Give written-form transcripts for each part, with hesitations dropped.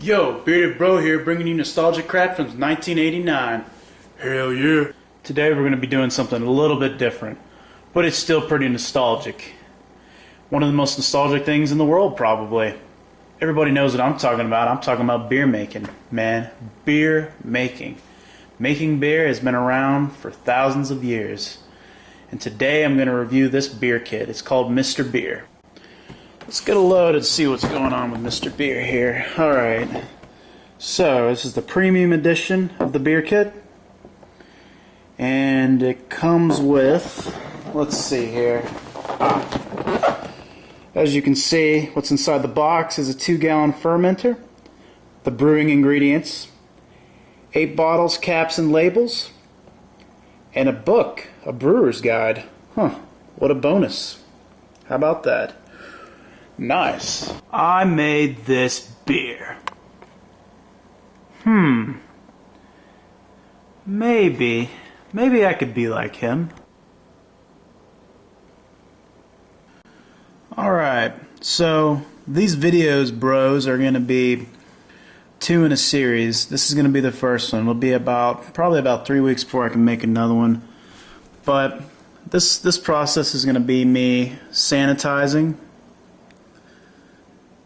Yo, Bearded Bro here, bringing you nostalgic crap from 1989. Hell yeah. Today we're going to be doing something a little bit different, but it's still pretty nostalgic. One of the most nostalgic things in the world, probably. Everybody knows what I'm talking about. I'm talking about beer making, man. Beer making. Making beer has been around for thousands of years. And today I'm going to review this beer kit. It's called Mr. Beer. Let's get a load and see what's going on with Mr. Beer here. Alright. So, this is the premium edition of the beer kit. And it comes with, let's see here. As you can see, what's inside the box is a 2-gallon fermenter, the brewing ingredients, 8 bottles, caps, and labels, and a book, a brewer's guide. Huh, what a bonus. How about that? Nice. I made this beer. Maybe I could be like him. Alright, so these videos, bros, are going to be 2 in a series. This is going to be the first one. It'll be probably about 3 weeks before I can make another one. But this process is going to be me sanitizing,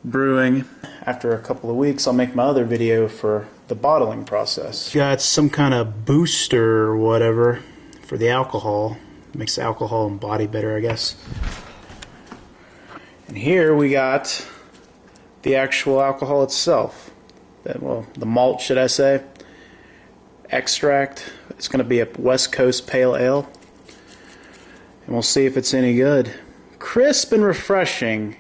brewing. After a couple of weeks, I'll make my other video for the bottling process. Got some kind of booster or whatever for the alcohol. Makes the alcohol and body better, I guess. And here we got the actual alcohol itself. The malt, should I say. Extract. It's going to be a West Coast Pale Ale. And we'll see if it's any good. Crisp and refreshing.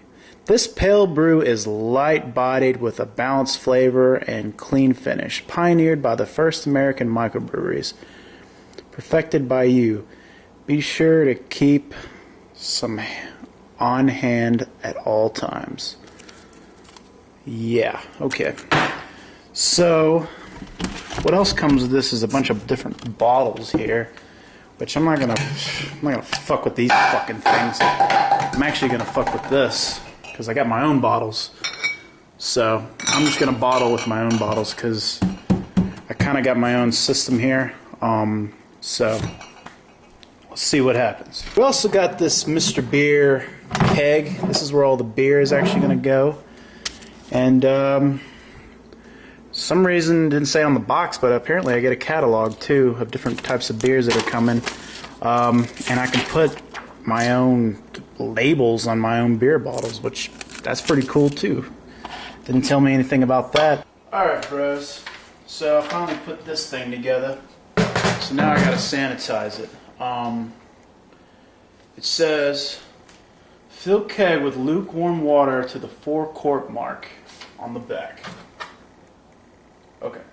This pale brew is light-bodied with a balanced flavor and clean finish, pioneered by the first American microbreweries, perfected by you. Be sure to keep some on hand at all times. Yeah, okay. So, what else comes with this is a bunch of different bottles here, which I'm not gonna fuck with these fucking things. I'm actually gonna fuck with this, because I got my own bottles. So I'm just going to bottle with my own bottles because I kind of got my own system here. So let's see what happens. We also got this Mr. Beer keg. This is where all the beer is actually going to go. And some reason it didn't say on the box, but apparently I get a catalog too of different types of beers that are coming. And I can put my own labels on my own beer bottles, which that's pretty cool too. Didn't tell me anything about that. Alright, bros, so I finally put this thing together, so now I gotta sanitize it. It says fill keg with lukewarm water to the 4-quart mark on the back. Okay.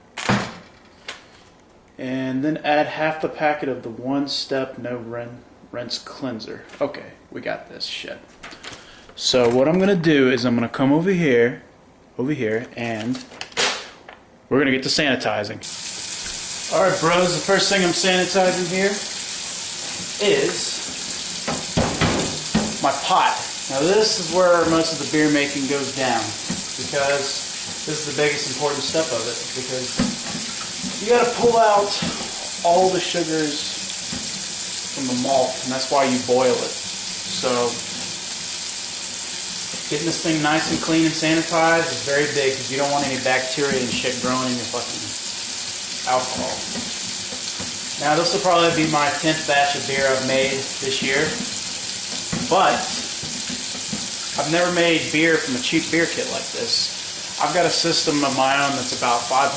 And then add half the packet of the 1-step no rinse cleanser. Okay, we got this shit. So what I'm gonna do is I'm gonna come over here, and we're gonna get to sanitizing. Alright, bros, the first thing I'm sanitizing here is my pot. Now this is where most of the beer making goes down, because this is the biggest important step of it, because you gotta pull out all the sugars from the malt, and that's why you boil it. So getting this thing nice and clean and sanitized is very big, because you don't want any bacteria and shit growing in your fucking alcohol. Now this will probably be my 10th batch of beer I've made this year, but I've never made beer from a cheap beer kit like this. I've got a system of my own that's about $500.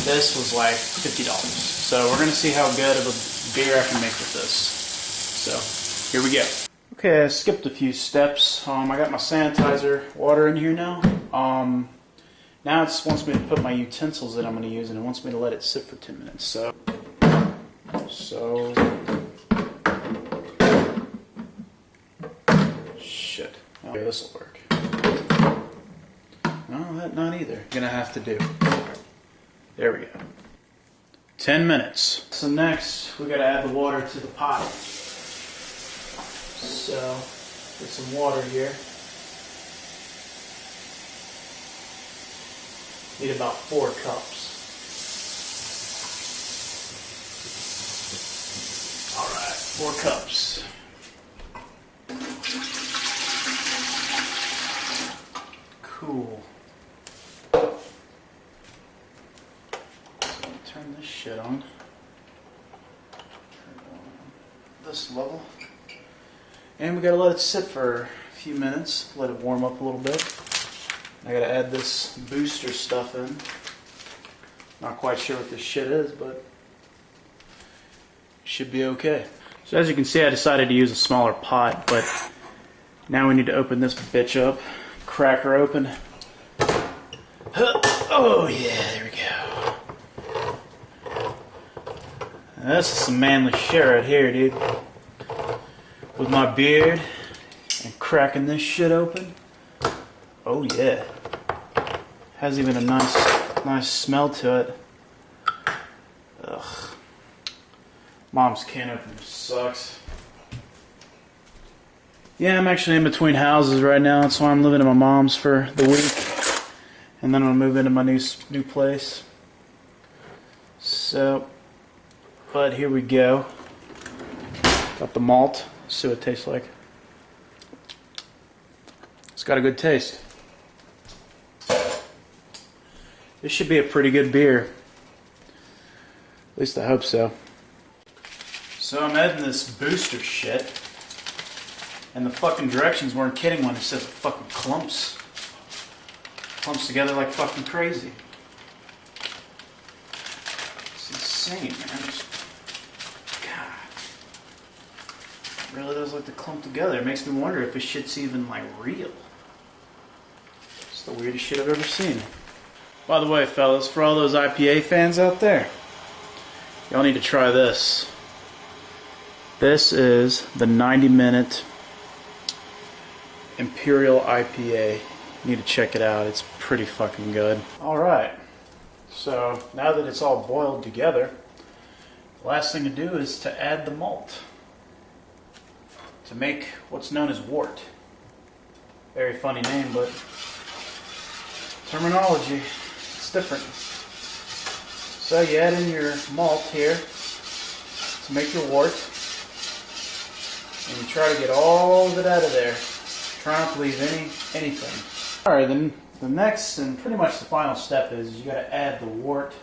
This was like $50. So we're going to see how good of a beer I can make with this. So, here we go. Okay, I skipped a few steps. I got my sanitizer water in here now. Now it just wants me to put my utensils that I'm going to use, and it wants me to let it sit for 10 minutes. So shit. Okay, this will work. No, that not either. Gonna have to do. There we go. 10 minutes. So next, we gotta add the water to the pot. So, get some water here. Need about 4 cups. Alright, 4 cups. Cool. Turn this shit on. Turn it on this level. And we gotta let it sit for a few minutes, let it warm up a little bit. I gotta add this booster stuff in. Not quite sure what this shit is, but it should be okay. So as you can see, I decided to use a smaller pot, but now we need to open this bitch up. Crack her open. Oh yeah, there we go. This is some manly shit right here, dude. With my beard and cracking this shit open. Oh yeah. Has even a nice smell to it. Ugh. Mom's can opener sucks. Yeah, I'm actually in between houses right now. That's why I'm living at my mom's for the week. And then I'll move into my new place. So, but here we go. Got the malt. See what it tastes like. It's got a good taste. This should be a pretty good beer. At least I hope so. So I'm adding this booster shit. And the fucking directions weren't kidding when it said it fucking clumps. Clumps together like fucking crazy. It's insane, man. God. It really does like to clump together. It makes me wonder if this shit's even like real. It's the weirdest shit I've ever seen. By the way, fellas, for all those IPA fans out there, y'all need to try this. This is the 90-minute Imperial IPA. You need to check it out. It's pretty fucking good. Alright, so now that it's all boiled together, the last thing to do is to add the malt to make what's known as wort. Very funny name, but terminology, it's different. So you add in your malt here to make your wort, and you try to get all of it out of there. Try not to leave anything. Alright, then the next and pretty much the final step is you gotta add the wort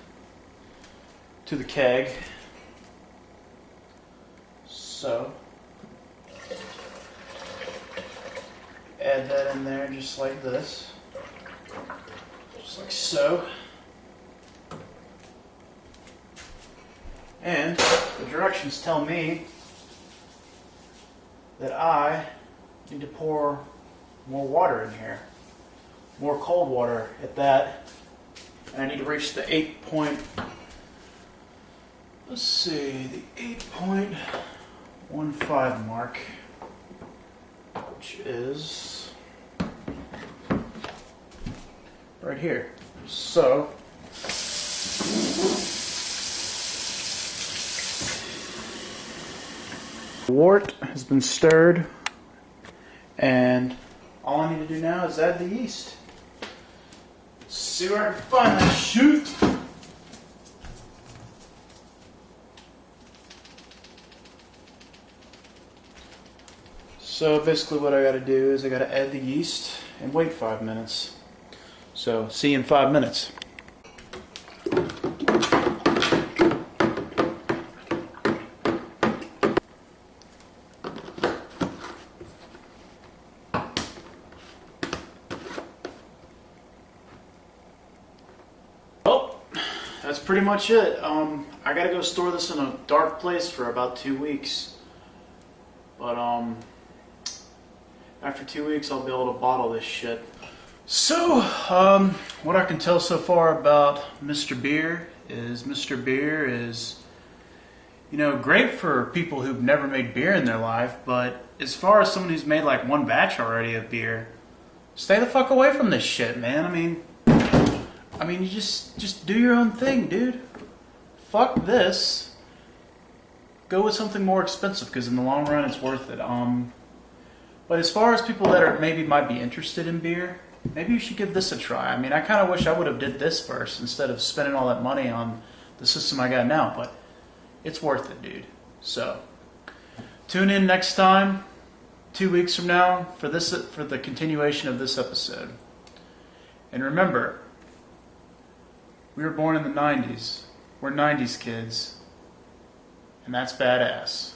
to the keg. So add that in there just like this. Just like so. And the directions tell me that I need to pour more water in here. More cold water at that. And I need to reach the 8 point, let's see, the 8.15 mark, which is right here. So, the wort has been stirred, and all I need to do now is add the yeast. See where I can find that chute. So basically what I gotta do is I gotta add the yeast and wait 5 minutes. So see you in 5 minutes. That's pretty much it. I gotta go store this in a dark place for about 2 weeks. But after 2 weeks I'll be able to bottle this shit. So, what I can tell so far about Mr. Beer is, you know, great for people who've never made beer in their life, but as far as someone who's made like one batch already of beer, stay the fuck away from this shit, man. I mean, you just do your own thing, dude. Fuck this. Go with something more expensive, because in the long run, it's worth it. But as far as people that are maybe might be interested in beer, maybe you should give this a try. I mean, I kind of wish I would have did this first instead of spending all that money on the system I got now, but it's worth it, dude. So, tune in next time, 2 weeks from now, for the continuation of this episode. And remember, we were born in the 90s. We're 90s kids. And that's badass.